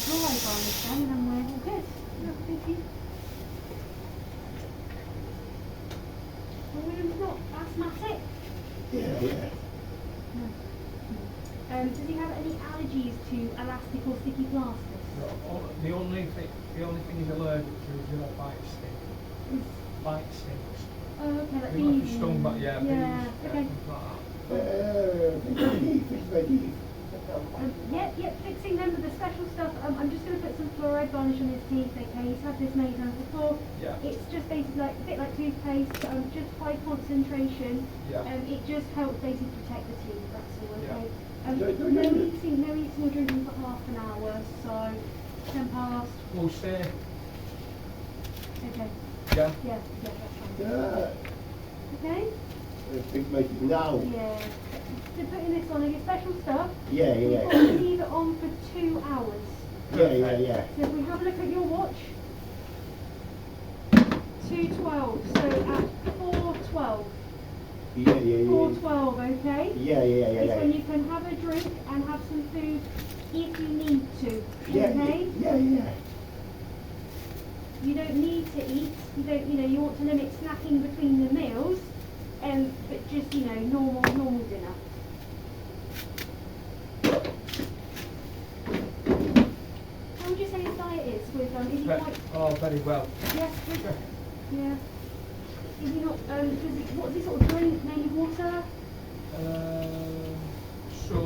fluoride varnish then, and then we're all good. No, thank you. Well, William's not asthmatic.
Yeah.
Does he have any allergies to elastic or sticky plasters?
No, the only thing he's allergic to is your bite sting. Bite stings.
Oh, okay, like
He might be
bees.
stung, but yeah,
Yeah,
bees,
okay.
things like that.
Fix my teeth.
Yep, fixing them with the special stuff. I'm just going to put some fluoride varnish on his teeth, okay? He's had this many times before.
Yeah.
It's just basically like a bit like toothpaste, just high concentration.
Yeah.
It just helps basically protect the teeth, that's all, okay?
Yeah.
No eating or drinking for half an hour, so 10 past.
We'll stay.
Okay.
Yeah.
Yeah, that's fine.
Yeah.
Okay?
Fix my teeth now.
Yeah. So putting this on, your special stuff.
Yeah.
You've got to leave it on for 2 hours.
Yeah.
So if we have a look at your watch, 2:12. So at 4:12.
Yeah.
4:12, okay?
Yeah.
It's when you can have a drink and have some food if you need to. Okay?
Yeah.
You don't need to eat. You want to limit snacking between the meals, but just normal dinner. How would you say his diet is? Is he quite?
Oh, very well.
Yes. Yeah. Is he not? What does he sort of drink? Mainly water.
So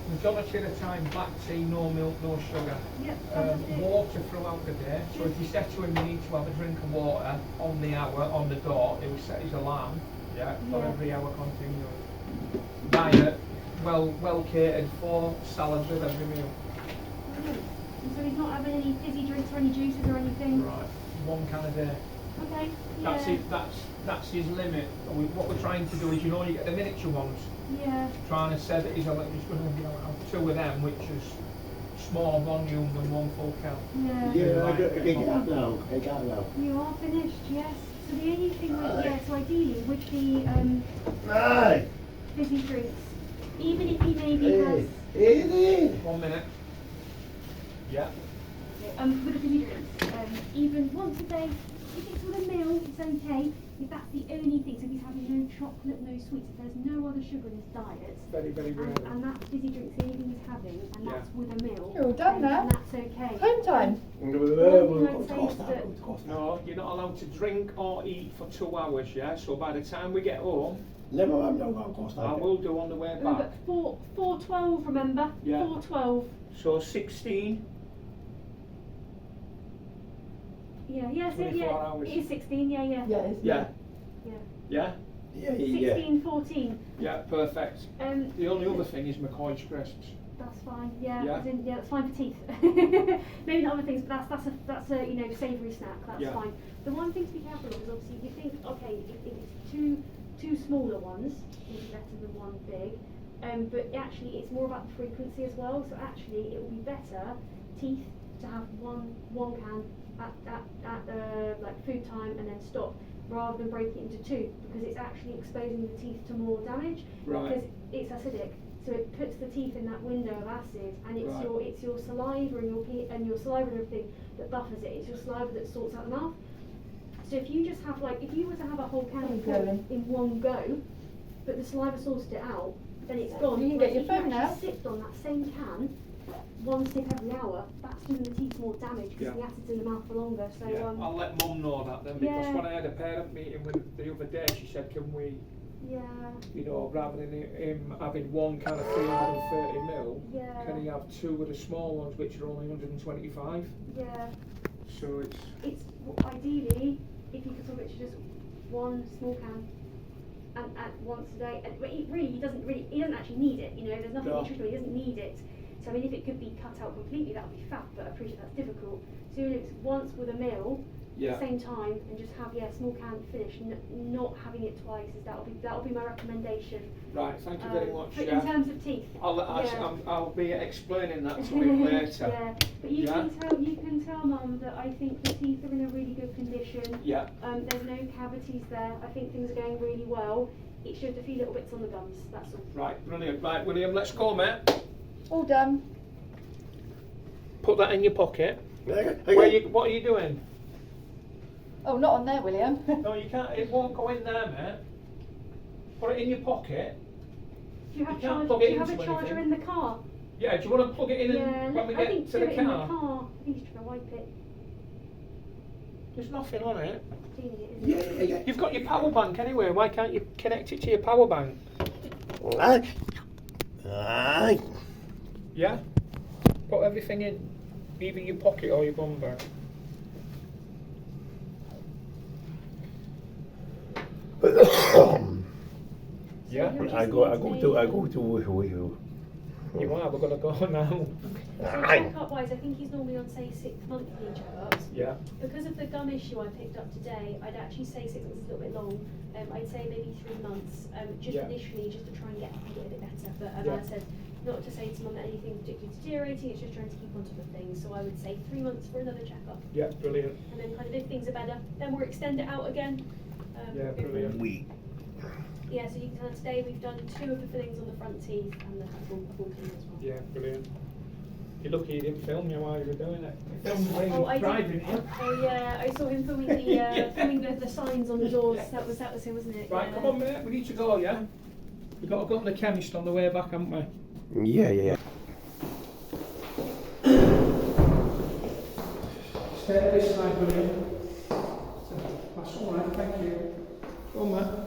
majority of the time, black tea, no milk, no sugar.
Yep. Fantastic.
Water throughout the day. So if you said to him you need to have a drink of water on the hour, on the dot, it will set his alarm. Yeah. For every hour continuous. Diet, well catered for, salads with every meal.
Brilliant. And so he's not having any fizzy drinks or any juices or anything.
Right. One can a day.
Okay.
That's it. That's his limit. What we're trying to do is, you get the miniature ones.
Yeah.
Trying to say that he's going to have 2 of them, which is smaller volume than 1 full can.
Yeah.
I got now.
You are finished, yes. So the only thing so ideally would be
Aye.
fizzy drinks. Even if he maybe has
1 minute. Yeah.
with the fizzy drinks. Even once a day, if it's with a meal, it's okay. If that's the only thing, so if he's having no chocolate, no sweets, if there's no other sugar in his diet,
Very, very rare.
and that fizzy drink's the only thing he's having, and that's with a meal,
You're all done now.
then that's okay.
Home time.
No, you're not allowed to drink or eat for 2 hours, yeah? So by the time we get home,
Never mind, no, of course
I
not.
will do on the way back.
But 4:12, remember?
Yeah.
4:12.
So 16.
Yeah,
24 hours.
it is 16, yeah.
Yeah. Yeah?
Yeah.
16, 14.
Yeah, perfect. The only other thing is McCoy's crisps.
That's fine, yeah.
Yeah.
That's fine for teeth. Maybe not other things, but that's a savoury snack, that's fine. The one thing to be careful of is obviously if you think, okay, if it's two smaller ones, it'll be better than one big. But actually it's more about the frequency as well, so actually it will be better teeth to have one can at like food time and then stop, rather than break it into 2, because it's actually exposing the teeth to more damage.
Right.
Because it's acidic, so it puts the teeth in that window of acid, and it's
Right.
your saliva and your saliva and everything that buffers it. It's your saliva that sorts out the mouth. So if you just have if you were to have a whole can full in one go, but the saliva sorted it out, then it's gone.
You can get your
If you
phone now.
actually sipped on that same can, 1 sip every hour, that's doing the teeth more damage because the acid's in the mouth for longer. So
Yeah, I'll let Mum know that then, because when I had a parent meeting with the other day, she said, can we, rather than him having 1 can of 330ml, can he have 2 of the small ones, which are only 125?
Yeah.
So
it's ideally if you could switch to just 1 small can and once a day. And he doesn't actually need it. There's nothing nutritional. He doesn't need it. So I mean, if it could be cut out completely, that would be fab. But I appreciate that's difficult. So if it's once with a meal, at the same time, and just have small can finish, not having it twice. That'll be my recommation.
Right, thank you very much.
In terms of teeth.
I'll be explaining that to him later.
Yeah, but you can tell Mum that I think the teeth are in a really good condition.
Yeah.
There's no cavities there. I think things are going really well. It's just a few little bits on the gums. That's all.
Right, brilliant. Right, William, let's go, mate.
All done.
put that in your pocket.
Okay.
What are you doing?
Oh, not on there, William.
No, you can't. It won't go in there, mate. Put it in your pocket.
Do you have,
You can't
charge,
plug
do
it
you have a
into
charger
anything.
in the car?
Yeah. Do you want to plug it in
Yeah,
when we
I
get
think
to
do
the
it in the
car?
car. I think he's trying to wipe it.
There's nothing on it.
Cleaning it, isn't it?
Yeah.
You've got your power bank anyway. Why can't you connect it to your power bank?
Aye.
Yeah. Put everything in, either your pocket or your bum bag. Yeah.
I go to.
You are. We're gonna go now.
So check-up wise, I think he's normally on, say, 6 monthly checkups.
Yeah.
Because of the gum issue I picked up today, I'd actually say 6 months is a little bit long. I'd say maybe 3 months, just
Yeah.
initially, just to try and get a bit better. But
Yeah.
I said, not to say to mum that anything particularly deteriorating, it's just trying to keep on top of things. So I would say 3 months for another checkup.
Yeah. Brilliant.
And then kind of if things are better, then we'll extend it out again.
Yeah. Brilliant.
Yeah, so you can tell today we've done 2 of the fillings on the front teeth and the full clean as well.
Yeah. Brilliant. You're lucky he didn't film you while you were doing it. He filmed when he
Oh,
was
I
driving
did.
you.
Oh yeah, I saw him filming the the signs on the doors. That was him, wasn't it?
Right,
Yeah.
come on, mate. We need to go, yeah? We've got to go to the chemist on the way back, haven't we?
Yeah.
Stay at this side, William. That's all right, thank you. Go on, mate.